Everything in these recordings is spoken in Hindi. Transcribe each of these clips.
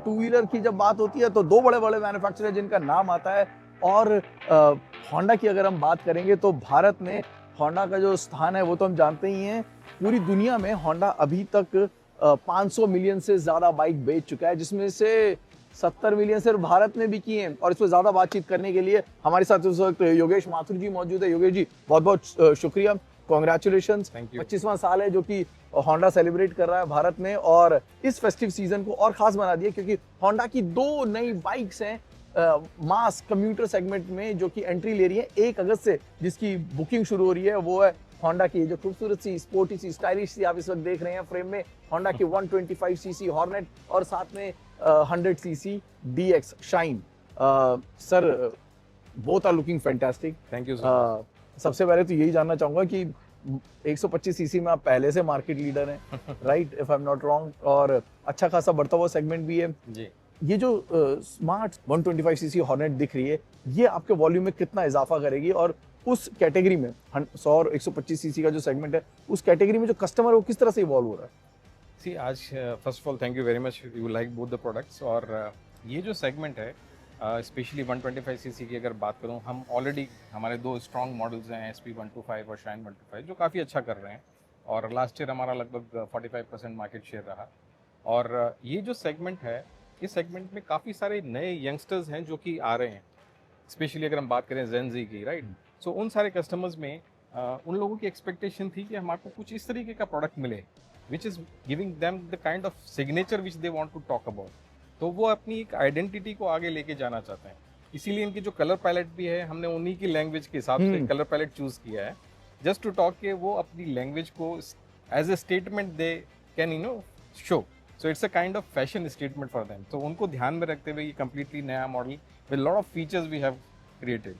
टू व्हीलर की जब बात होती है तो दो बड़े बड़े मैन्युफैक्चरर जिनका नाम आता है, और होंडा की अगर हम बात करेंगे तो भारत में होंडा का जो स्थान है वो तो हम जानते ही हैं। पूरी दुनिया में होंडा अभी तक 500 मिलियन से ज्यादा बाइक बेच चुका है, जिसमें से 70 मिलियन सिर्फ भारत में बिकी हैं। और इस पर ज्यादा बातचीत करने के लिए हमारे साथ इस वक्त योगेश माथुर जी मौजूद है। योगेश जी, बहुत बहुत शुक्रिया, कॉन्ग्रेचुलेशन। 25वां साल है जो कि होंडा सेलिब्रेट कर रहा है भारत में, और इस फेस्टिव सीजन को और खास बना दिया क्योंकि होंडा की दो नई बाइक्स हैं मास कम्यूटर सेगमेंट में जो कि एंट्री ले रही है 1 अगस्त से, जिसकी बुकिंग शुरू हो रही है। वो है होंडा की जो खूबसूरत सी स्पोर्टी सी स्टाइलिश सी आप इस वक्त देख रहे हैं फ्रेम में, होंडा की 125 सीसी हॉर्नेट और साथ में 100 cc DX Shine. Sir, both are looking fantastic. Thank you sir. सबसे पहले तो यही जानना चाहूंगा कि 125 सीसी में आप पहले से मार्केट लीडर हैं, right, if I am not wrong, और अच्छा खासा बढ़ता हुआ सेगमेंट भी है जी। ये जो स्मार्ट 125 सीसी हॉर्नेट दिख रही है, ये आपके वॉल्यूम में कितना इजाफा करेगी, और उस कैटेगरी में 100 और 125 सीसी का जो सेगमेंट है उस कैटेगरी में जो कस्टमर है वो किस तरह से इवॉल्व हो रहा है? सी आज first of all thank you very much, you like both the products. और ये जो सेगमेंट है स्पेशली 125 सीसी की अगर बात करूं, हम ऑलरेडी हमारे दो स्ट्रॉन्ग मॉडल्स हैं SP 125 और शाइन 125 जो काफ़ी अच्छा कर रहे हैं, और लास्ट ईयर हमारा लगभग 45% मार्केट शेयर रहा। और ये जो सेगमेंट है, इस सेगमेंट में काफ़ी सारे नए यंगस्टर्स हैं जो कि आ रहे हैं, स्पेशली अगर हम बात करें जेन ज़ी की, राइट। सो उन सारे कस्टमर्स में उन लोगों की एक्सपेक्टेशन थी कि हमारे को कुछ इस तरीके का प्रोडक्ट मिले which is giving them the kind of signature which they want to talk about. तो वो अपनी एक आइडेंटिटी को आगे लेके जाना चाहते हैं, इसीलिए इनकी जो कलर पैलेट भी है हमने उन्हीं की लैंग्वेज के हिसाब से कलर पैलेट चूज़ किया है, जस्ट टू टॉक के वो अपनी लैंग्वेज को as a statement they can show. So it's a kind of fashion statement for them. तो उनको ध्यान में रखते हुए ये कम्प्लीटली नया model with lot of features we have created,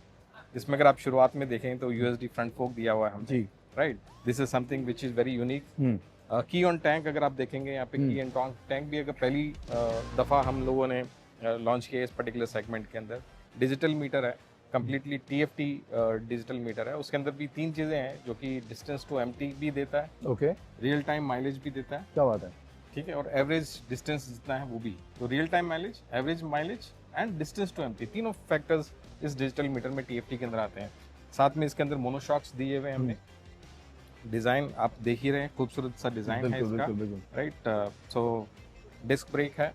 जिसमें अगर आप शुरुआत में देखें तो USD फ्रंट फोक दिया हुआ है हमने, right. This is something which is very unique. की ऑन टैंक अगर आप देखेंगे यहाँ पे, की ऑन टैंक भी अगर पहली दफ़ा हम लोगों ने लॉन्च किया इस पर्टिकुलर सेगमेंट के अंदर। डिजिटल मीटर है, कम्प्लीटली TFT डिजिटल मीटर है। उसके अंदर भी 3 चीज़ें हैं जो कि डिस्टेंस टू एम्प्टी भी देता है, ओके, रियल टाइम माइलेज भी देता है, क्या बात है, ठीक है, और एवरेज डिस्टेंस जितना है वो भी। तो real time mileage, average mileage and distance to empty, तीनों फैक्टर्स इस डिजिटल मीटर में TFT के अंदर आते हैं। साथ में इसके अंदर मोनोशॉक्स दिए हुए हमने। डिज़ाइन आप देख ही रहे हैं, खूबसूरत सा डिज़ाइन है इसका, राइट। सो डिस्क ब्रेक है,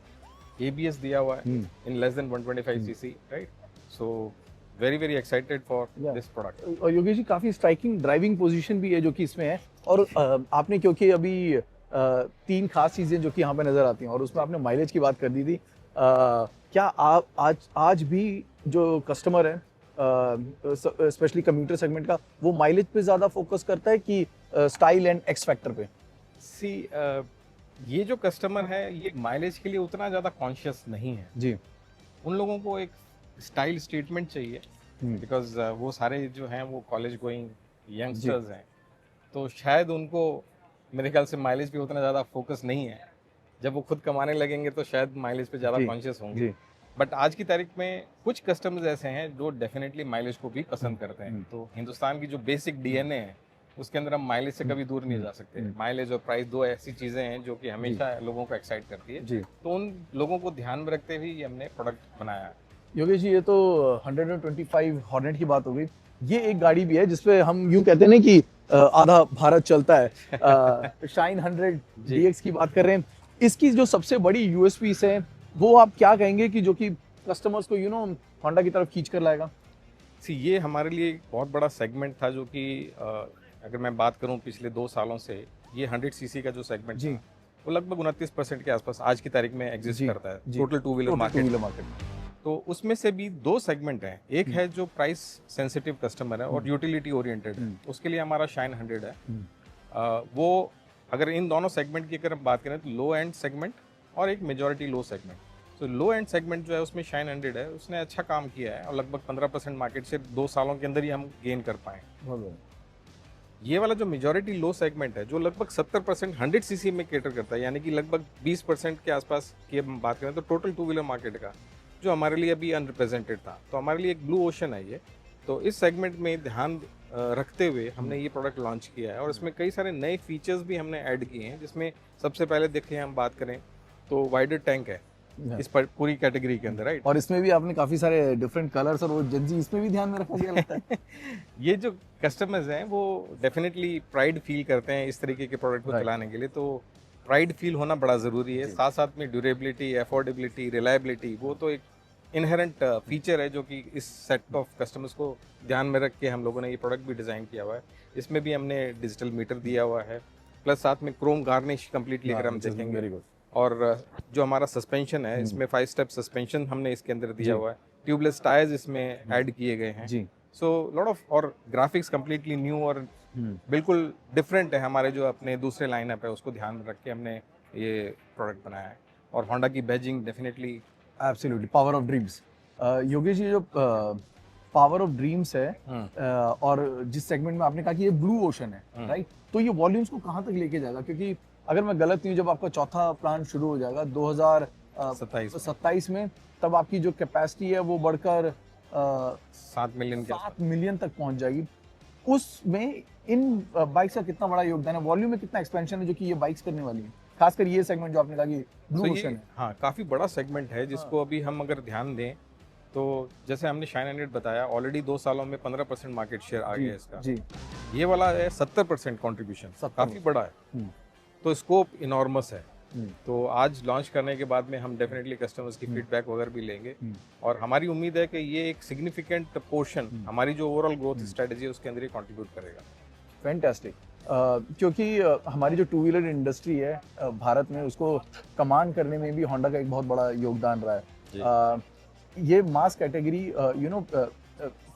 ABS दिया हुआ है in less than 125 CC, right. So very very excited for this product. और योगेश जी, काफ़ी स्ट्राइकिंग ड्राइविंग पोजीशन भी है जो कि इसमें है, और आपने क्योंकि अभी 3 खास चीज़ें जो कि यहाँ पे नज़र आती हैं, और उसमें आपने माइलेज की बात कर दी थी। क्या आप आज भी जो कस्टमर है स्पेशली कम्यूटर सेगमेंट का, वो माइलेज पे ज़्यादा फोकस करता है कि स्टाइल एंड एक्स फैक्टर पे? सी ये जो कस्टमर है ये माइलेज के लिए उतना ज़्यादा कॉन्शियस नहीं है जी। उन लोगों को एक स्टाइल स्टेटमेंट चाहिए, बिकॉज वो सारे जो हैं वो कॉलेज गोइंग यंगस्टर्स हैं, तो शायद उनको मेरे ख्याल से माइलेज पे उतना ज़्यादा फोकस नहीं है। जब वो खुद कमाने लगेंगे तो शायद माइलेज पे ज़्यादा कॉन्शियस होंगे। बट आज की तारीख में कुछ कस्टमर्स ऐसे हैं जो डेफिनेटली माइलेज को भी पसंद करते हैं। तो हिंदुस्तान की जो बेसिक DNA है उसके अंदर हम माइलेज से कभी दूर नहीं जा सकते। माइलेज और प्राइस दो ऐसी चीज़ें हैं जो कि हमेशा लोगों को एक्साइट करती है। तो उन लोगों को ध्यान में रखते हुए हमने प्रोडक्ट बनाया। योगेश जी, ये तो 125 हॉर्नेट की बात हो गई। ये एक गाड़ी भी है जिसपे हम यूं कहते हैं ना कि आधा भारत चलता है। शाइन 100 DX की बात कर रहे हैं। इसकी जो सबसे बड़ी USPs है वो आप क्या कहेंगे कि जो कि कस्टमर्स को होंडा की तरफ खींच कर लाएगा? ये हमारे लिए एक बहुत बड़ा सेगमेंट था जो कि अगर मैं बात करूं पिछले 2 सालों से, ये 100 सीसी का जो सेगमेंट था वो लगभग 29% के आसपास आज की तारीख में एग्जिस्ट करता है टोटल टू व्हीलर मार्केट। तो उसमें से भी 2 सेगमेंट हैं। एक है जो प्राइस सेंसिटिव कस्टमर है और यूटिलिटी ओरिएंटेड है, उसके लिए हमारा शाइन 100 है। वो अगर इन दोनों सेगमेंट की अगर हम बात करें तो लो एंड सेगमेंट और एक मेजॉरिटी लो सेगमेंट। तो लो एंड सेगमेंट जो है उसमें शाइन 100 है, उसने अच्छा काम किया है और लगभग 15% मार्केट शेयर 2 सालों के अंदर ही हम गेन कर पाए। ये वाला जो मेजॉरिटी लो सेगमेंट है जो लगभग 70% 100 सीसी में केटर करता है, यानी कि लगभग 20% के आसपास की हम बात करें तो टोटल टू व्हीलर मार्केट का, जो हमारे लिए अभी अनरिप्रेजेंटेड था। तो हमारे लिए एक ब्लू ओशन है ये। तो इस सेगमेंट में ध्यान रखते हुए हमने ये प्रोडक्ट लॉन्च किया है और इसमें कई सारे नए फीचर्स भी हमने ऐड किए हैं, जिसमें सबसे पहले देखें हम बात करें तो वाइडर टैंक है। इस पर पूरी कैटेगरी के अंदर, राइट। और इसमें भी आपने काफी सारे डिफरेंट कलर्स और वो जेंजी इसमें भी ध्यान में रखा गया लगता है। ये जो कस्टमर्स हैं वो डेफिनेटली प्राइड फील करते हैं इस तरीके के प्रोडक्ट को Right. चलाने के लिए, तो प्राइड फील होना बड़ा ज़रूरी है। जी। साथ साथ में ड्यूरेबिलिटी, अफोर्डेबिलिटी, रिलायबिलिटी, वो तो एक इनहेरेंट फीचर है जो कि इस सेट ऑफ कस्टमर्स को ध्यान में रख के हम लोगों ने ये प्रोडक्ट भी डिज़ाइन किया हुआ है। इसमें भी हमने डिजिटल मीटर दिया हुआ है, प्लस साथ में क्रोम गार्निश कम्प्लीटली अगर हम देखेंगे। Very good. और जो हमारा सस्पेंशन है इसमें 5 स्टेप सस्पेंशन हमने इसके अंदर जी। दिया हुआ है। ट्यूबलेस टायर्स इसमें ऐड किए गए हैं। जी। सो लॉट ऑफ, और ग्राफिक्स कम्प्लीटली न्यू और बिल्कुल डिफरेंट है हमारे जो अपने दूसरे लाइनअप है उसको ध्यान में रख के हमने ये प्रोडक्ट बनाया है। और होंडा की badging definitely absolutely power of dreams. Yogesh ji, जो पावर ऑफ ड्रीम्स है और जिस सेगमेंट में आपने कहा कि ये ब्लू ओशन है, राइट, तो ये वॉल्यूम्स को कहाँ तक लेके जाएगा? क्योंकि अगर मैं गलत नहीं हूँ, जब आपका चौथा प्लांट शुरू हो जाएगा 2027 में, तब आपकी जो कैपेसिटी है वो बढ़कर 7 मिलियन तक पहुंच जाएगी। उसमें इन बाइक्स का कितना बड़ा योगदान है, वॉल्यूम में कितना एक्सपेंशन है जो कि ये बाइक्स करने वाली है, खासकर ये सेगमेंट जो आपने कहा कि ब्लू ओशन है? हाँ, काफ़ी बड़ा सेगमेंट है जिसको अभी हम अगर ध्यान दें तो जैसे हमने शाइन 100 बताया, ऑलरेडी 2 सालों में 15% मार्केट शेयर आ गया इसका। जी। ये वाला है 70% कॉन्ट्रीब्यूशन, काफ़ी बड़ा है। तो स्कोप इनॉर्मस है। तो आज लॉन्च करने के बाद में हम डेफिनेटली कस्टमर्स की फीडबैक वगैरह भी लेंगे और हमारी उम्मीद है कि ये एक सिग्निफिकेंट पोर्शन हमारी जो ओवरऑल ग्रोथ स्ट्रेटजी है उसके अंदर ही कंट्रीब्यूट करेगा। फैंटास्टिक। क्योंकि हमारी जो टू व्हीलर इंडस्ट्री है भारत में, उसको कमान करने में भी होंडा का एक बहुत बड़ा योगदान रहा है। ये mass category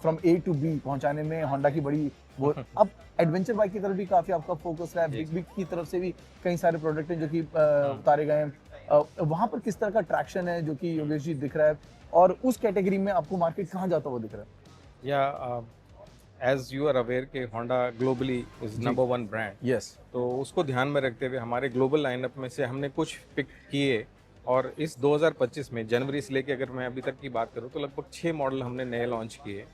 from A to B पहुंचाने में होंडा की बड़ी वो अब एडवेंचर बाइक की तरफ भी काफी आपका फोकस रहा है, बिग बिग की तरफ से भी कई सारे प्रोडक्ट हैं जो कि उतारे गए हैं। वहां पर किस तरह का ट्रैक्शन है जो कि योगेश जी दिख रहा है, और उस कैटेगरी में आपको मार्केट कहाँ जाता हुआ दिख रहा है? या एज यू आर अवेयर के Honda globally is number 1 brand. Yes. तो उसको ध्यान में रखते हुए हमारे ग्लोबल लाइनअप में से हमने कुछ पिक किए और इस 2025 में जनवरी से लेके अगर मैं अभी तक की बात करूं तो लगभग 6 मॉडल हमने नए लॉन्च किए।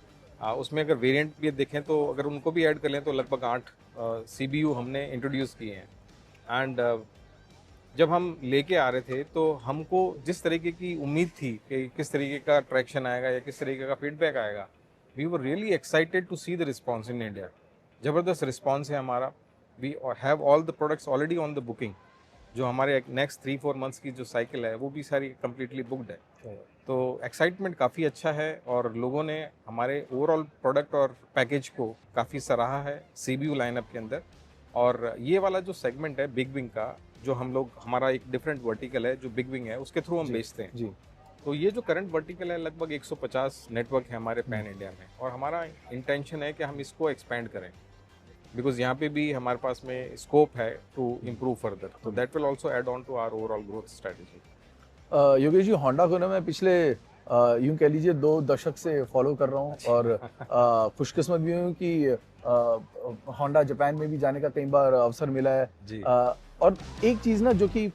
उसमें अगर वेरिएंट भी देखें तो अगर उनको भी ऐड कर लें तो लगभग 8 CBU हमने इंट्रोड्यूस किए हैं। एंड जब हम लेके आ रहे थे तो हमको जिस तरीके की उम्मीद थी कि किस तरीके का ट्रैक्शन आएगा या किस तरीके का फीडबैक आएगा, we were really excited to see the response in India. ज़बरदस्त रिस्पॉन्स है हमारा। We have all the products already on the booking. जो हमारे नेक्स्ट 3-4 मंथ्स की जो साइकिल है वो भी सारी कम्प्लीटली बुकड है। तो एक्साइटमेंट काफ़ी अच्छा है और लोगों ने हमारे ओवरऑल प्रोडक्ट और पैकेज को काफ़ी सराहा है CBU लाइनअप के अंदर। और ये वाला जो सेगमेंट है बिग विंग का, जो हम लोग, हमारा एक डिफरेंट वर्टिकल है जो बिग विंग है, उसके थ्रू हम बेचते हैं जी। तो ये जो करंट वर्टिकल है लगभग 150 नेटवर्क है हमारे पैन इंडिया में, और हमारा इंटेंशन है कि हम इसको एक्सपेंड करें बिकॉज यहाँ पे भी हमारे पास में स्कोप है टू इम्प्रूव फर्दर। तो that will also add on to our overall growth strategy. Yogesh ji, Honda को ना मैं पिछले यूं कह लीजिए 2 दशक से फॉलो कर रहा हूँ और खुशकिस्मत भी हूँ कि होंडा जापान में भी जाने का कई बार अवसर मिला है जी। और एक चीज़ ना जो कि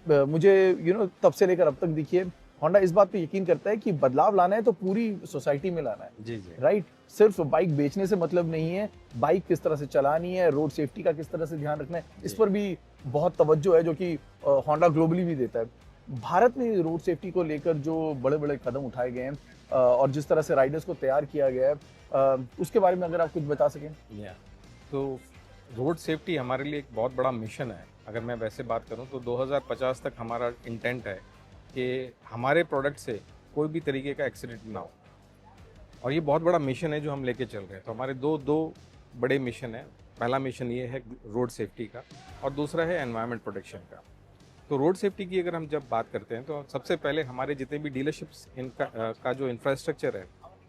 मुझे तब से लेकर अब तक दिखी है, होंडा इस बात पे यकीन करता है कि बदलाव लाना है तो पूरी सोसाइटी में लाना है। जी जी। राइट, सिर्फ बाइक बेचने से मतलब नहीं है, बाइक किस तरह से चलानी है, रोड सेफ्टी का किस तरह से ध्यान रखना है, इस पर भी बहुत तवज्जो है जो कि होंडा ग्लोबली भी देता है। भारत में रोड सेफ्टी को लेकर जो बड़े बड़े कदम उठाए गए हैं और जिस तरह से राइडर्स को तैयार किया गया है, उसके बारे में अगर आप कुछ बता सकें। तो रोड सेफ्टी हमारे लिए एक बहुत बड़ा मिशन है। अगर मैं वैसे बात करूं तो 2050 तक हमारा इंटेंट है कि हमारे प्रोडक्ट से कोई भी तरीके का एक्सीडेंट ना हो, और ये बहुत बड़ा मिशन है जो हम लेके चल रहे हैं। तो हमारे दो बड़े मिशन है। पहला मिशन ये है रोड सेफ्टी का और दूसरा है एनवायरनमेंट प्रोटेक्शन का। तो रोड सेफ्टी की अगर हम जब बात करते हैं तो सबसे पहले हमारे जितने भी डीलरशिप्स का जो इंफ्रास्ट्रक्चर है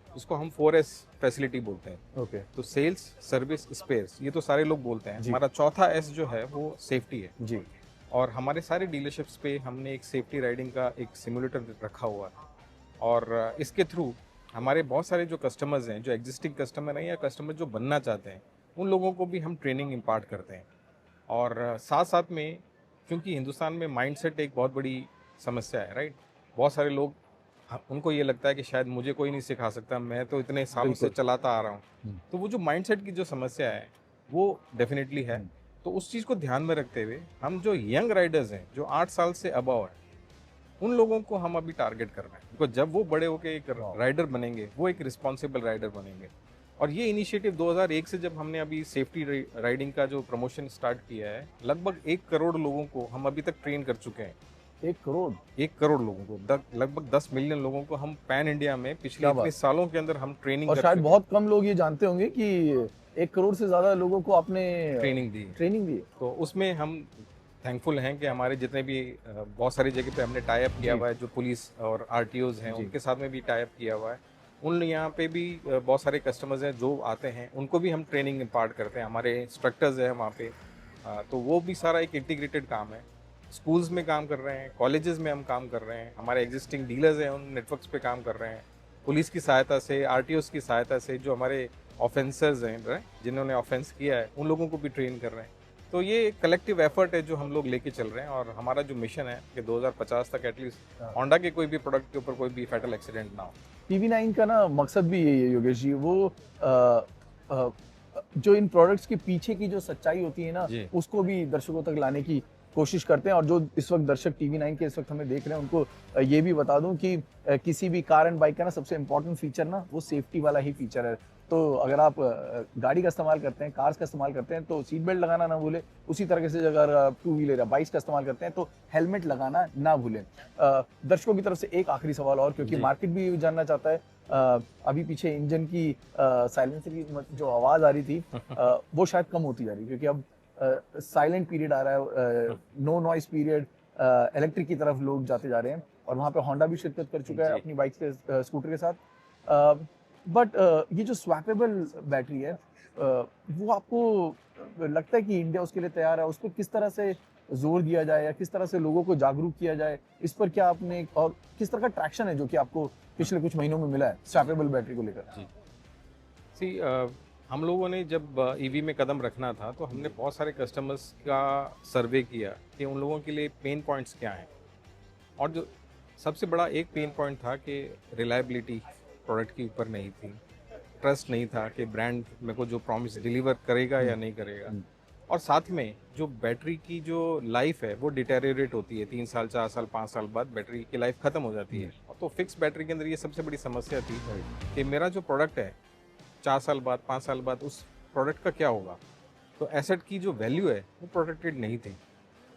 उसको हम 4S फैसिलिटी बोलते हैं। ओके। तो सेल्स, सर्विस, स्पेयर्स, ये तो सारे लोग बोलते हैं। हमारा चौथा S जो है वो सेफ्टी है जी। और हमारे सारे डीलरशिप्स पे हमने एक सेफ्टी राइडिंग का एक सिमुलेटर रखा हुआ है और इसके थ्रू हमारे बहुत सारे जो कस्टमर्स हैं, जो एग्जिस्टिंग कस्टमर हैं या कस्टमर जो बनना चाहते हैं, उन लोगों को भी हम ट्रेनिंग इम्पार्ट करते हैं। और साथ साथ में क्योंकि हिंदुस्तान में माइंडसेट एक बहुत बड़ी समस्या है, राइट। बहुत सारे लोग, उनको ये लगता है कि शायद मुझे कोई नहीं सिखा सकता, मैं तो इतने सालों से चलाता आ रहा हूँ। तो वो जो माइंडसेट की जो समस्या है वो डेफिनेटली है। तो उस चीज़ को ध्यान में रखते हुए हम जो यंग राइडर्स हैं जो 8 साल से अबव है उन लोगों को हम अभी टारगेट कर रहे हैं, बिकॉज जब वो बड़े होकर एक राइडर बनेंगे, वो एक रिस्पॉन्सिबल राइडर बनेंगे। और ये इनिशिएटिव 2001 से जब हमने अभी सेफ्टी राइडिंग का जो प्रमोशन स्टार्ट किया है, लगभग 1 करोड़ लोगों को हम अभी तक ट्रेन कर चुके हैं। 1 करोड़ लोगों को, लगभग 10 मिलियन लोगों को हम पैन इंडिया में पिछले क्या इतने बात। सालों के अंदर हम ट्रेनिंग और कर शायद चुके बहुत कम लोग ये जानते होंगे कि 1 करोड़ से ज्यादा लोगों को आपने हैं, ट्रेनिंग दी। तो उसमें हम थैंकफुल हैं कि हमारे जितने भी बहुत सारी जगह पे हमने टाई अप किया जी। हुआ है, जो पुलिस और आरटीओज हैं जी। उनके साथ में भी टाई अप किया हुआ है। उन यहाँ पे भी बहुत सारे कस्टमर्स हैं जो आते हैं, उनको भी हम ट्रेनिंग इम्पार्ट करते हैं, हमारे इंस्ट्रक्टर्स हैं वहाँ पे। तो वो भी सारा एक इंटीग्रेटेड काम है। स्कूल्स में काम कर रहे हैं, कॉलेजेस में हम काम कर रहे हैं, हमारे एग्जिस्टिंग डीलर्स हैं उन नेटवर्क्स पे काम कर रहे हैं, पुलिस की सहायता से, आरटीओस की सहायता से, जो हमारे ऑफेंसर्स हैं जिन्होंने ऑफेंस किया है उन लोगों को भी ट्रेन कर रहे हैं। तो ये कलेक्टिव एफर्ट है जो हम लोग लेके चल रहे हैं, और हमारा जो मिशन है कि 2050 तक एटलीस्ट होंडा के कोई भी प्रोडक्ट के ऊपर कोई भी फैटल एक्सीडेंट ना हो। PV9 का ना मकसद भी यही है योगेश जी, वो जो इन प्रोडक्ट्स के पीछे की जो सच्चाई होती है ना, जी। उसको भी दर्शकों तक लाने की कोशिश करते हैं। और जो इस वक्त दर्शक TV9 के इस वक्त हमें देख रहे हैं, उनको ये भी बता दूं कि किसी भी कार एंड बाइक का ना सबसे इम्पोर्टेंट फीचर ना वो सेफ्टी वाला ही फीचर है। तो अगर आप गाड़ी का इस्तेमाल करते हैं, कार्स का इस्तेमाल करते हैं, तो सीट बेल्ट लगाना ना भूलें। उसी तरीके से अगर 2 व्हीलर या बाइक्स का इस्तेमाल करते हैं तो हेलमेट लगाना ना भूलें। दर्शकों की तरफ से एक आखिरी सवाल और, क्योंकि जी। मार्केट भी जानना चाहता है। अभी पीछे इंजन की साइलेंसर की जो आवाज़ आ रही थी वो शायद कम होती जा रही है, क्योंकि अब साइलेंट पीरियड आ रहा है, नो नॉइस पीरियड, इलेक्ट्रिक की तरफ लोग जाते जा रहे हैं। और वहाँ पे होंडा भी शिरकत कर चुका है जी। अपनी बाइक के स्कूटर के साथ। बट ये जो स्वैपेबल बैटरी है, वो आपको लगता है कि इंडिया उसके लिए तैयार है? उस पर किस तरह से जोर दिया जाए या किस तरह से लोगों को जागरूक किया जाए, इस पर क्या आपने, और किस तरह का ट्रैक्शन है जो कि आपको पिछले कुछ महीनों में मिला है स्वैपेबल बैटरी को लेकर? जी सी हम लोगों ने जब ईवी में कदम रखना था, तो हमने बहुत सारे कस्टमर्स का सर्वे किया कि उन लोगों के लिए पेन पॉइंट्स क्या हैं। और जो सबसे बड़ा एक पेन पॉइंट था कि रिलायबिलिटी प्रोडक्ट के ऊपर नहीं थी, ट्रस्ट नहीं था कि ब्रांड मेरे को जो प्रॉमिस डिलीवर करेगा या नहीं करेगा। और साथ में जो बैटरी की जो लाइफ है वो डिटेरियोरेट होती है, 3 साल 4 साल 5 साल बाद बैटरी की लाइफ खत्म हो जाती है। तो फिक्स बैटरी के अंदर ये सबसे बड़ी समस्या थी कि मेरा जो प्रोडक्ट है 4 साल बाद 5 साल बाद उस प्रोडक्ट का क्या होगा। तो एसेट की जो वैल्यू है वो प्रोटेक्टेड नहीं थी।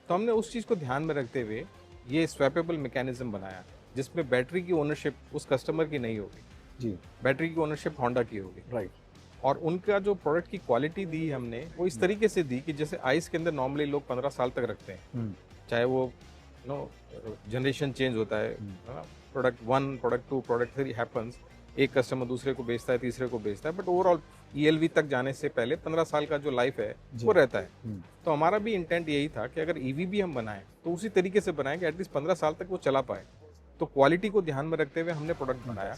तो हमने उस चीज़ को ध्यान में रखते हुए ये स्वैपेबल मैकेनिज्म बनाया, जिसमें बैटरी की ओनरशिप उस कस्टमर की नहीं होगी जी, बैटरी की ओनरशिप होंडा की होगी। राइट। और उनका जो प्रोडक्ट की क्वालिटी दी हमने वो इस तरीके से दी कि जैसे आइस के अंदर नॉर्मली लोग 15 साल तक रखते हैं, चाहे वो जनरेशन चेंज होता है, प्रोडक्ट 1 प्रोडक्ट 2 प्रोडक्ट 3 हैपन्स, एक कस्टमर दूसरे को बेचता है, तीसरे को बेचता है, बट ओवरऑल ELV तक जाने से पहले 15 साल का जो लाइफ है वो रहता है। तो हमारा भी इंटेंट यही था कि अगर EV भी हम बनाएं तो उसी तरीके से बनाएं कि एटलीस्ट 15 साल तक वो चला पाए। तो क्वालिटी को ध्यान में रखते हुए हमने प्रोडक्ट बनाया,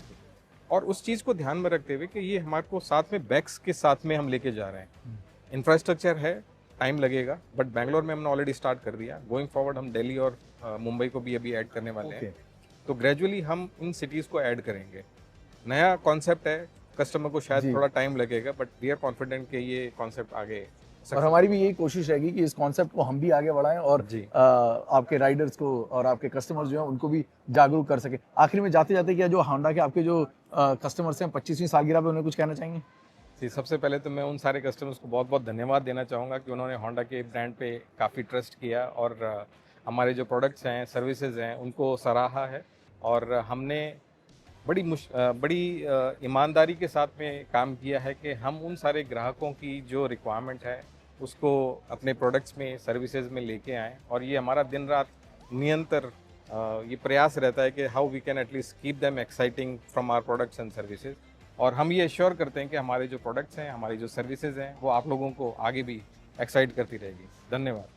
और उस चीज़ को ध्यान में रखते हुए कि ये हमारे को साथ में बैक्स के साथ में हम लेके जा रहे हैं। इंफ्रास्ट्रक्चर है, टाइम लगेगा, बट बैंगलोर में हमने ऑलरेडी स्टार्ट कर दिया। गोइंग फॉरवर्ड हम दिल्ली और मुंबई को भी अभी ऐड करने वाले हैं। तो ग्रेजुअली हम इन सिटीज़ को ऐड करेंगे। नया कॉन्सेप्ट है, कस्टमर को शायद थोड़ा टाइम लगेगा, बट वी आर कॉन्फिडेंट कि ये कॉन्सेप्ट आगे। और हमारी भी यही कोशिश रहेगी कि इस कॉन्सेप्ट को हम भी आगे बढ़ाएं और आपके राइडर्स को और आपके कस्टमर्स जो हैं उनको भी जागरूक कर सके। आखिर में जाते जाते क्या जो होंडा के आपके जो कस्टमर्स हैं 25वीं सालगिरह पे उन्हें कुछ कहना चाहेंगे? जी, सबसे पहले तो मैं उन सारे कस्टमर्स को बहुत बहुत धन्यवाद देना चाहूँगा कि उन्होंने होंडा के ब्रांड पे काफ़ी ट्रस्ट किया, और हमारे जो प्रोडक्ट्स हैं, सर्विसेज हैं, उनको सराहा है। और हमने बड़ी ईमानदारी के साथ में काम किया है कि हम उन सारे ग्राहकों की जो रिक्वायरमेंट है उसको अपने प्रोडक्ट्स में, सर्विसेज में लेके आएँ। और ये हमारा दिन रात निरंतर ये प्रयास रहता है कि how we can at least keep them exciting from our products and services. और हम ये एश्योर करते हैं कि हमारे जो प्रोडक्ट्स हैं, हमारी जो सर्विसेज हैं, वो आप लोगों को आगे भी एक्साइट करती रहेगी। धन्यवाद।